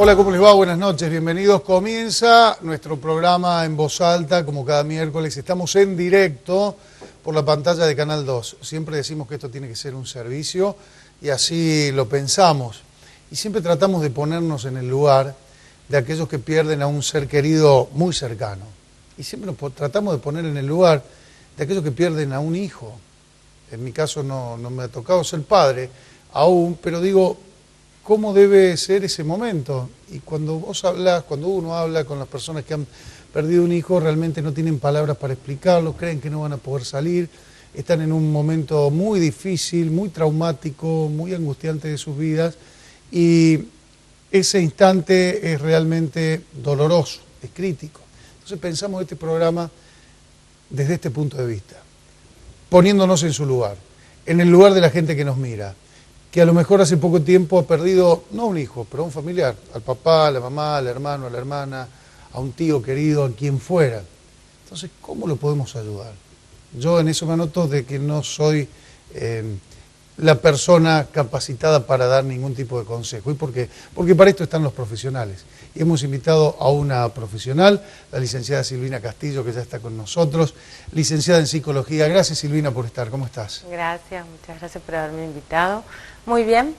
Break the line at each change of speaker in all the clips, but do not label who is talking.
Hola, ¿cómo les va? Buenas noches, bienvenidos. Comienza nuestro programa en voz alta, como cada miércoles. Estamos en directo por la pantalla de Canal 2. Siempre decimos que esto tiene que ser un servicio y así lo pensamos. Y siempre tratamos de ponernos en el lugar de aquellos que pierden a un ser querido muy cercano. Y siempre nos tratamos de poner en el lugar de aquellos que pierden a un hijo. En mi caso no me ha tocado ser padre aún, pero digo, ¿cómo debe ser ese momento? Y cuando uno habla con las personas que han perdido un hijo, realmente no tienen palabras para explicarlo, creen que no van a poder salir, están en un momento muy difícil, muy traumático, muy angustiante de sus vidas, y ese instante es realmente doloroso, es crítico. Entonces pensamos este programa desde este punto de vista, poniéndonos en su lugar, en el lugar de la gente que nos mira, que a lo mejor hace poco tiempo ha perdido, no a un hijo, pero a un familiar, al papá, a la mamá, al hermano, a la hermana, a un tío querido, a quien fuera. Entonces, ¿cómo lo podemos ayudar? Yo en eso me anoto de que no soy la persona capacitada para dar ningún tipo de consejo. ¿Y por qué? Porque para esto están los profesionales. Y hemos invitado a una profesional, la licenciada Silvina Castillo, que ya está con nosotros, licenciada en psicología. Gracias, Silvina, por estar. ¿Cómo estás?
Gracias, muchas gracias por haberme invitado. Muy bien,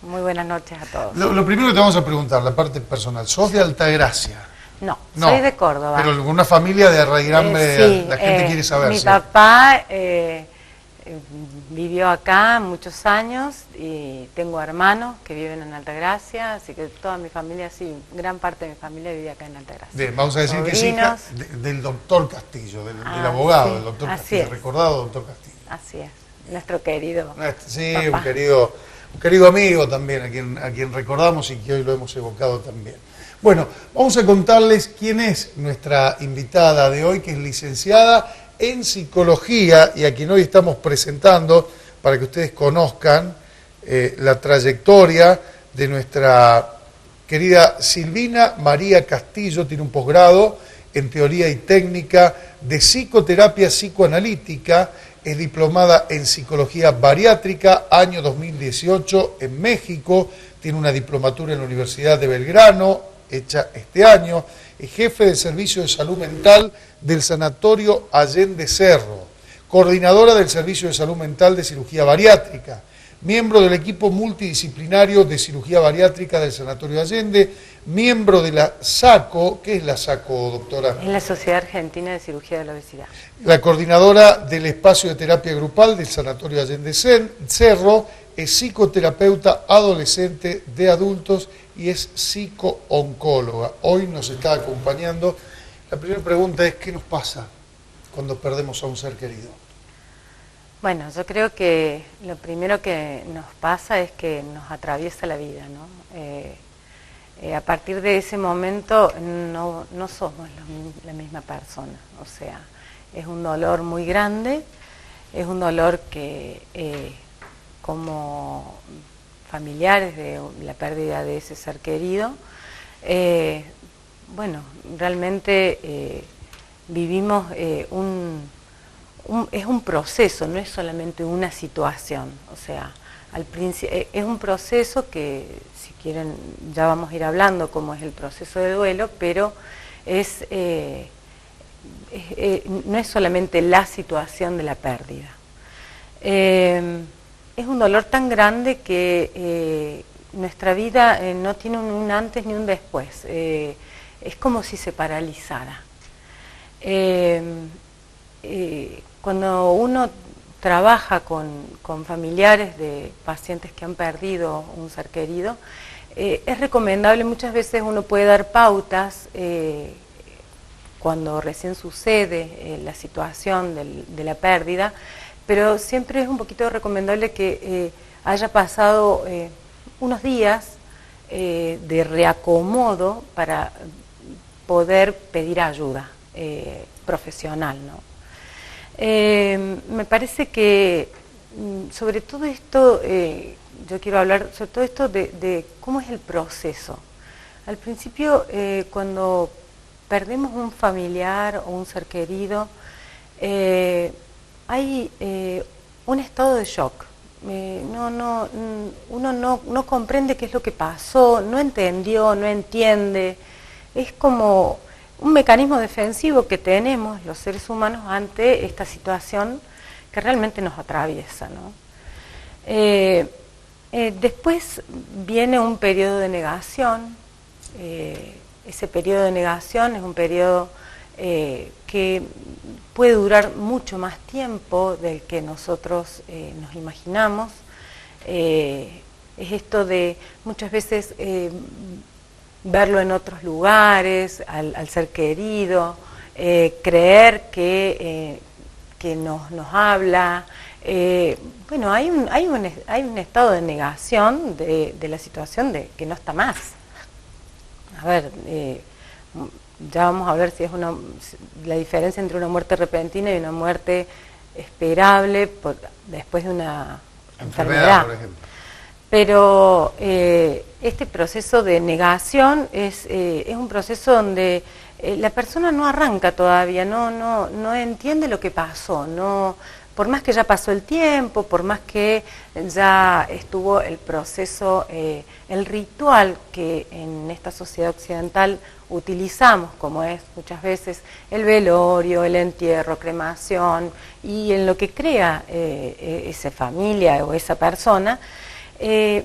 muy buenas noches a todos.
Lo primero que te vamos a preguntar, la parte personal. ¿Sos de Altagracia?
No, soy de Córdoba.
Pero una familia de arraigambre,
sí,
la gente quiere saber.
Mi
¿sí?
papá vivió acá muchos años y tengo hermanos que viven en Altagracia, así que toda mi familia, sí, gran parte de mi familia vive acá en Altagracia.
Bien, vamos a decir
Sobrinos.
que es hija del doctor Castillo, del abogado,
sí,
del doctor
así
Castillo,
es.
recordado doctor Castillo.
Así es, nuestro querido
Sí,
papá.
un querido amigo también, a quien recordamos y que hoy lo hemos evocado también. Bueno, vamos a contarles quién es nuestra invitada de hoy, que es licenciada en psicología y a quien hoy estamos presentando para que ustedes conozcan la trayectoria de nuestra querida Silvina María Castillo. Tiene un posgrado en teoría y técnica de psicoterapia psicoanalítica, es diplomada en psicología bariátrica, año 2018 en México, tiene una diplomatura en la Universidad de Belgrano, hecha este año, es jefe del Servicio de Salud Mental del Sanatorio Allende Cerro, coordinadora del Servicio de Salud Mental de Cirugía Bariátrica, miembro del equipo multidisciplinario de cirugía bariátrica del Sanatorio Allende, miembro de la SACO. ¿Qué es la SACO, doctora?
Es la Sociedad Argentina de Cirugía de la Obesidad.
La coordinadora del espacio de terapia grupal del Sanatorio Allende Cerro, es psicoterapeuta adolescente de adultos y es psicooncóloga. Hoy nos está acompañando. La primera pregunta es, ¿qué nos pasa cuando perdemos a un ser querido?
Bueno, yo creo que lo primero que nos pasa es que nos atraviesa la vida, ¿no? A partir de ese momento no somos la misma persona, o sea, es un dolor muy grande, es un dolor que como familiares de la pérdida de ese ser querido, bueno, realmente vivimos es un proceso, no es solamente una situación, o sea, al principio es un proceso que, si quieren, ya vamos a ir hablando cómo es el proceso de duelo, pero no es solamente la situación de la pérdida. Es un dolor tan grande que nuestra vida no tiene un antes ni un después, es como si se paralizara. Cuando uno trabaja con familiares de pacientes que han perdido un ser querido, es recomendable, muchas veces uno puede dar pautas cuando recién sucede la situación de la pérdida, pero siempre es un poquito recomendable que haya pasado unos días de reacomodo para poder pedir ayuda profesional, ¿no? Me parece que sobre todo esto, yo quiero hablar sobre todo esto de cómo es el proceso. Al principio, cuando perdemos un familiar o un ser querido, hay un estado de shock. uno no comprende qué es lo que pasó, no entendió, no entiende. Es como un mecanismo defensivo que tenemos los seres humanos ante esta situación que realmente nos atraviesa, ¿no? Después viene un periodo de negación. Ese periodo de negación es un periodo que puede durar mucho más tiempo del que nosotros nos imaginamos. Es esto de muchas veces verlo en otros lugares, al ser querido, creer que nos habla. Bueno, hay un estado de negación de la situación de que no está más. A ver, ya vamos a ver si es la diferencia entre una muerte repentina y una muerte esperable después de una enfermedad.
Por ejemplo.
Pero este proceso de negación es un proceso donde la persona no arranca todavía, no entiende lo que pasó, por más que ya pasó el tiempo, por más que ya estuvo el proceso, el ritual que en esta sociedad occidental utilizamos, como es muchas veces el velorio, el entierro, cremación, y en lo que crea esa familia o esa persona,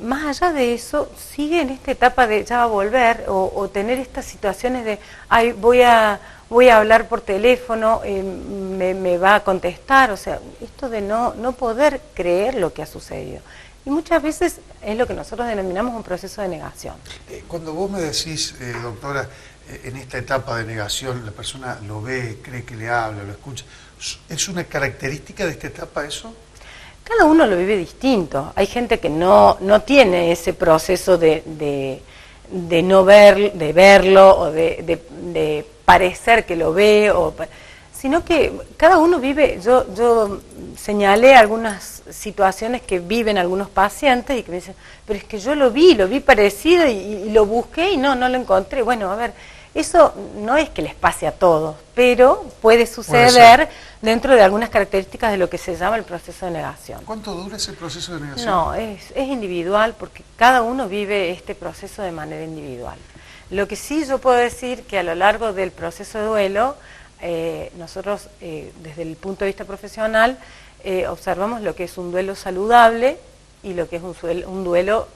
más allá de eso, sigue en esta etapa de ya va a volver, o tener estas situaciones de, ay, voy a hablar por teléfono, me va a contestar, o sea, esto de no poder creer lo que ha sucedido. Y muchas veces es lo que nosotros denominamos un proceso de negación.
Cuando vos me decís, doctora, en esta etapa de negación, la persona lo ve, cree que le habla, lo escucha, ¿es una característica de esta etapa eso?
Cada uno lo vive distinto. Hay gente que no tiene ese proceso de no ver, de verlo o de parecer que lo ve, sino que cada uno vive. Yo señalé algunas situaciones que viven algunos pacientes y que me dicen, pero es que yo lo vi parecido y lo busqué y no lo encontré. Bueno, a ver, eso no es que les pase a todos, pero puede suceder dentro de algunas características de lo que se llama el proceso de negación.
¿Cuánto dura ese proceso de negación?
No, es individual, porque cada uno vive este proceso de manera individual. Lo que sí yo puedo decir que a lo largo del proceso de duelo, nosotros desde el punto de vista profesional observamos lo que es un duelo saludable y lo que es un duelo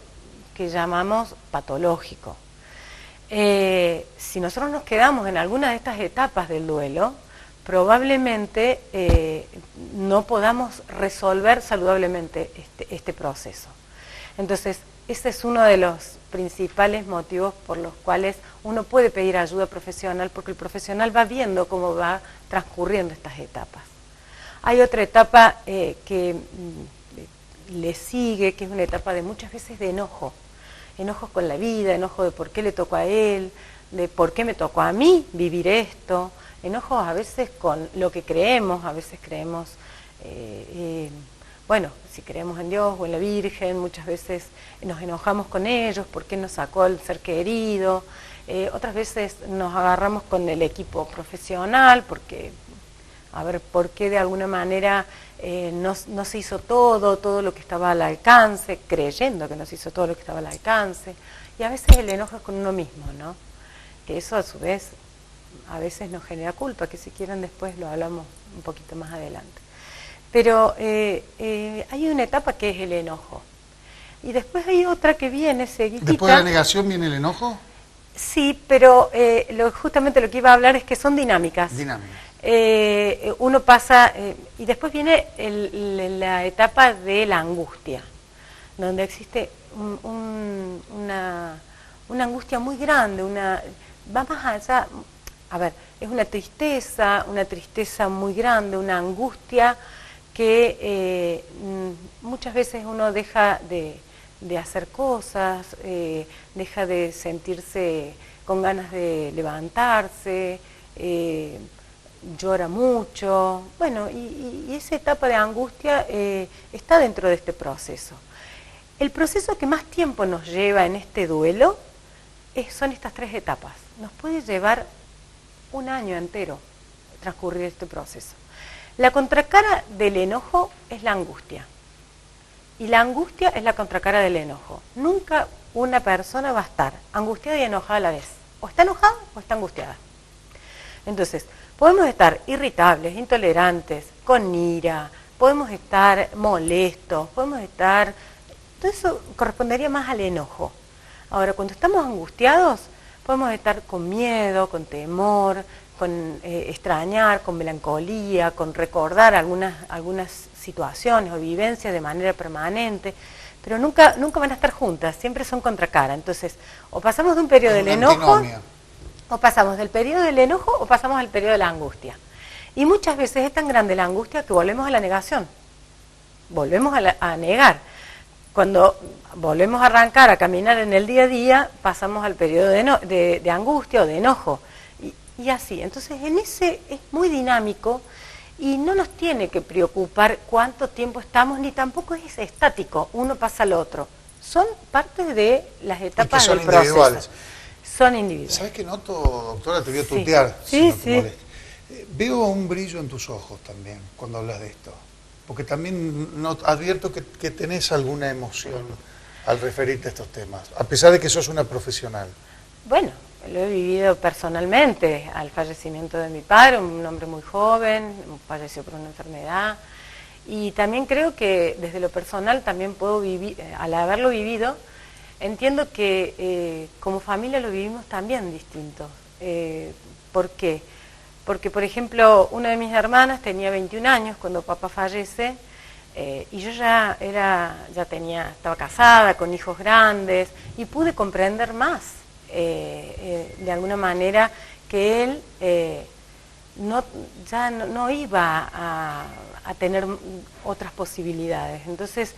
que llamamos patológico. Si nosotros nos quedamos en alguna de estas etapas del duelo, probablemente no podamos resolver saludablemente este proceso. Entonces, ese es uno de los principales motivos por los cuales uno puede pedir ayuda profesional, porque el profesional va viendo cómo va transcurriendo estas etapas. Hay otra etapa que le sigue, que es una etapa de muchas veces de enojo. Enojos con la vida, enojo de por qué le tocó a él, de por qué me tocó a mí vivir esto, enojos a veces con lo que creemos, a veces creemos, bueno, si creemos en Dios o en la Virgen, muchas veces nos enojamos con ellos, por qué nos sacó el ser querido, otras veces nos agarramos con el equipo profesional, porque, a ver, por qué de alguna manera no se hizo todo lo que estaba al alcance, creyendo que no se hizo todo lo que estaba al alcance, y a veces el enojo es con uno mismo, ¿no? Que eso a su vez a veces nos genera culpa, que si quieren después lo hablamos un poquito más adelante. Pero hay una etapa que es el enojo, y después hay otra que viene seguidita.
¿Después de la negación viene el enojo?
Sí, pero justamente lo que iba a hablar es que son dinámicas.
Dinámicas.
Uno pasa, y después viene la etapa de la angustia, donde existe una angustia muy grande, va más allá, a ver, es una tristeza muy grande, una angustia que muchas veces uno deja de hacer cosas, deja de sentirse con ganas de levantarse, llora mucho, bueno, y esa etapa de angustia está dentro de este proceso. El proceso que más tiempo nos lleva en este duelo son estas tres etapas. Nos puede llevar un año entero transcurrir este proceso. La contracara del enojo es la angustia. Y la angustia es la contracara del enojo. Nunca una persona va a estar angustiada y enojada a la vez. O está enojada o está angustiada. Entonces, podemos estar irritables, intolerantes, con ira, podemos estar molestos, podemos estar... Todo eso correspondería más al enojo. Ahora, cuando estamos angustiados, podemos estar con miedo, con temor, con extrañar, con melancolía, con recordar algunas situaciones o vivencias de manera permanente, pero nunca van a estar juntas, siempre son contracara. Entonces, o pasamos de un periodo del enojo, o pasamos del periodo del enojo, o pasamos al periodo de la angustia. Y muchas veces es tan grande la angustia que volvemos a la negación, volvemos a negar. Cuando volvemos a arrancar, a caminar en el día a día, pasamos al periodo de angustia o de enojo. Y así, entonces en ese es muy dinámico y no nos tiene que preocupar cuánto tiempo estamos, ni tampoco es estático, uno pasa al otro. Son parte de las etapas del proceso.
Individuales.
Son individuales.
¿Sabes qué noto, doctora? Te voy a tutear,
sí,
si no te molesta. Veo un brillo en tus ojos también cuando hablas de esto, porque también advierto que tenés alguna emoción al referirte a estos temas, a pesar de que sos una profesional.
Bueno, lo he vivido personalmente, al fallecimiento de mi padre, un hombre muy joven, falleció por una enfermedad, y también creo que desde lo personal también puedo vivir, al haberlo vivido, entiendo que como familia lo vivimos también distinto. ¿Por qué? Porque, por ejemplo, una de mis hermanas tenía 21 años cuando papá fallece, y yo estaba casada, con hijos grandes, y pude comprender más, de alguna manera, que él no iba a tener otras posibilidades. Entonces,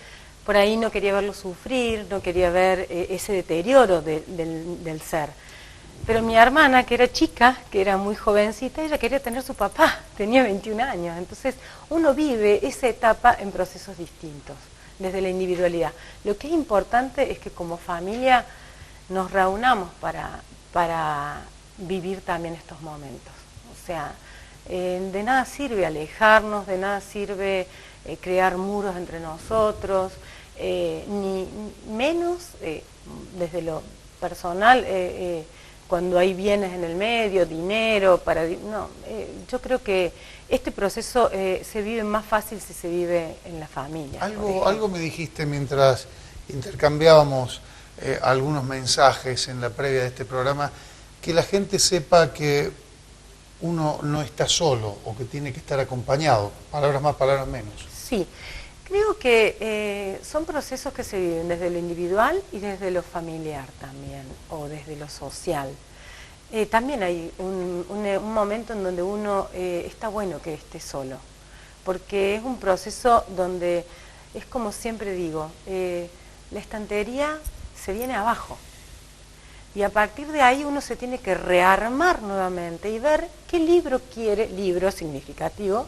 por ahí no quería verlo sufrir, no quería ver ese deterioro del ser. Pero mi hermana, que era chica, que era muy jovencita, ella quería tener su papá, tenía 21 años. Entonces, uno vive esa etapa en procesos distintos, desde la individualidad. Lo que es importante es que como familia nos reunamos para vivir también estos momentos. O sea, de nada sirve alejarnos, de nada sirve crear muros entre nosotros, ni menos desde lo personal, cuando hay bienes en el medio, dinero, yo creo que este proceso se vive más fácil si se vive en la familia.
Algo me dijiste mientras intercambiábamos algunos mensajes en la previa de este programa, que la gente sepa que uno no está solo o que tiene que estar acompañado, palabras más, palabras menos.
Sí, creo que son procesos que se viven desde lo individual y desde lo familiar también, o desde lo social. También hay un momento en donde uno está bueno que esté solo, porque es un proceso donde, es como siempre digo, la estantería se viene abajo. Y a partir de ahí uno se tiene que rearmar nuevamente y ver qué libro significativo,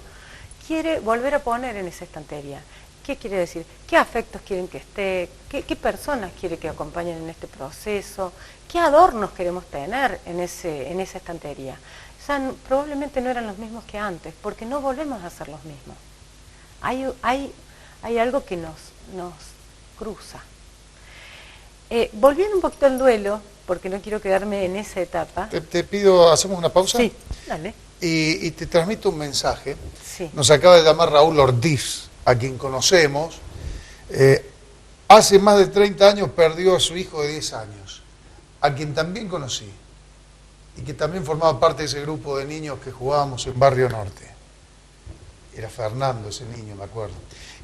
quiere volver a poner en esa estantería. ¿Qué quiere decir? ¿Qué afectos quieren que esté? ¿Qué personas quiere que acompañen en este proceso? ¿Qué adornos queremos tener en esa estantería? O sea, probablemente no eran los mismos que antes, porque no volvemos a ser los mismos. Hay algo que nos cruza. Volviendo un poquito al duelo, porque no quiero quedarme en esa etapa.
Te pido, ¿hacemos una pausa?
Sí, dale.
Y te transmito un mensaje.
Sí.
Nos acaba de llamar Raúl Ortiz, a quien conocemos. Hace más de 30 años perdió a su hijo de 10 años, a quien también conocí, y que también formaba parte de ese grupo de niños que jugábamos en Barrio Norte. Era Fernando ese niño, me acuerdo.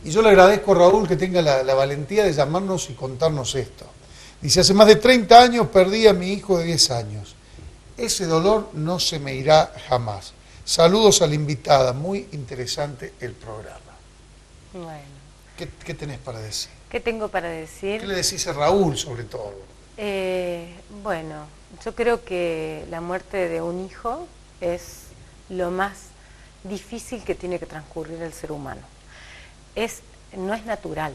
Y yo le agradezco a Raúl que tenga la valentía de llamarnos y contarnos esto. Dice, hace más de 30 años perdí a mi hijo de 10 años. Ese dolor no se me irá jamás. Saludos a la invitada, muy interesante el programa.
Bueno.
¿Qué tenés para decir?
¿Qué tengo para decir?
¿Qué le decís a Raúl sobre todo?
Bueno, yo creo que la muerte de un hijo es lo más difícil que tiene que transcurrir el ser humano. No es natural,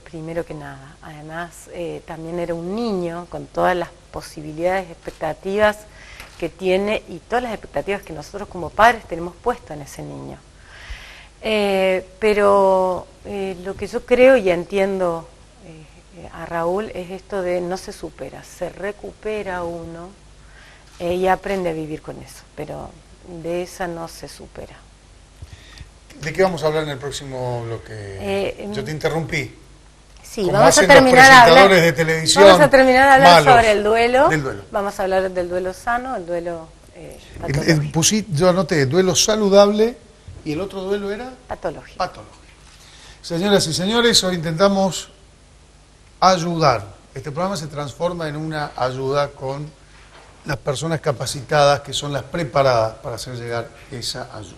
primero que nada. Además, también era un niño con todas las posibilidades, expectativas que tiene y todas las expectativas que nosotros como padres tenemos puesto en ese niño. Pero lo que yo creo y entiendo a Raúl es esto de no se supera, se recupera uno y aprende a vivir con eso, pero de esa no se supera.
¿De qué vamos a hablar en el próximo bloque? Yo te interrumpí.
Sí,
Como
vamos a
hacen los
terminar a
presentadores
hablar,
de televisión
vamos a terminar a hablar
malos.
sobre el duelo.
Del duelo.
Vamos a hablar del duelo sano, el duelo patológico.
Yo anoté duelo saludable y el otro duelo era
Patológico.
patológico. Señoras y señores, hoy intentamos ayudar. Este programa se transforma en una ayuda con las personas capacitadas que son las preparadas para hacer llegar esa ayuda.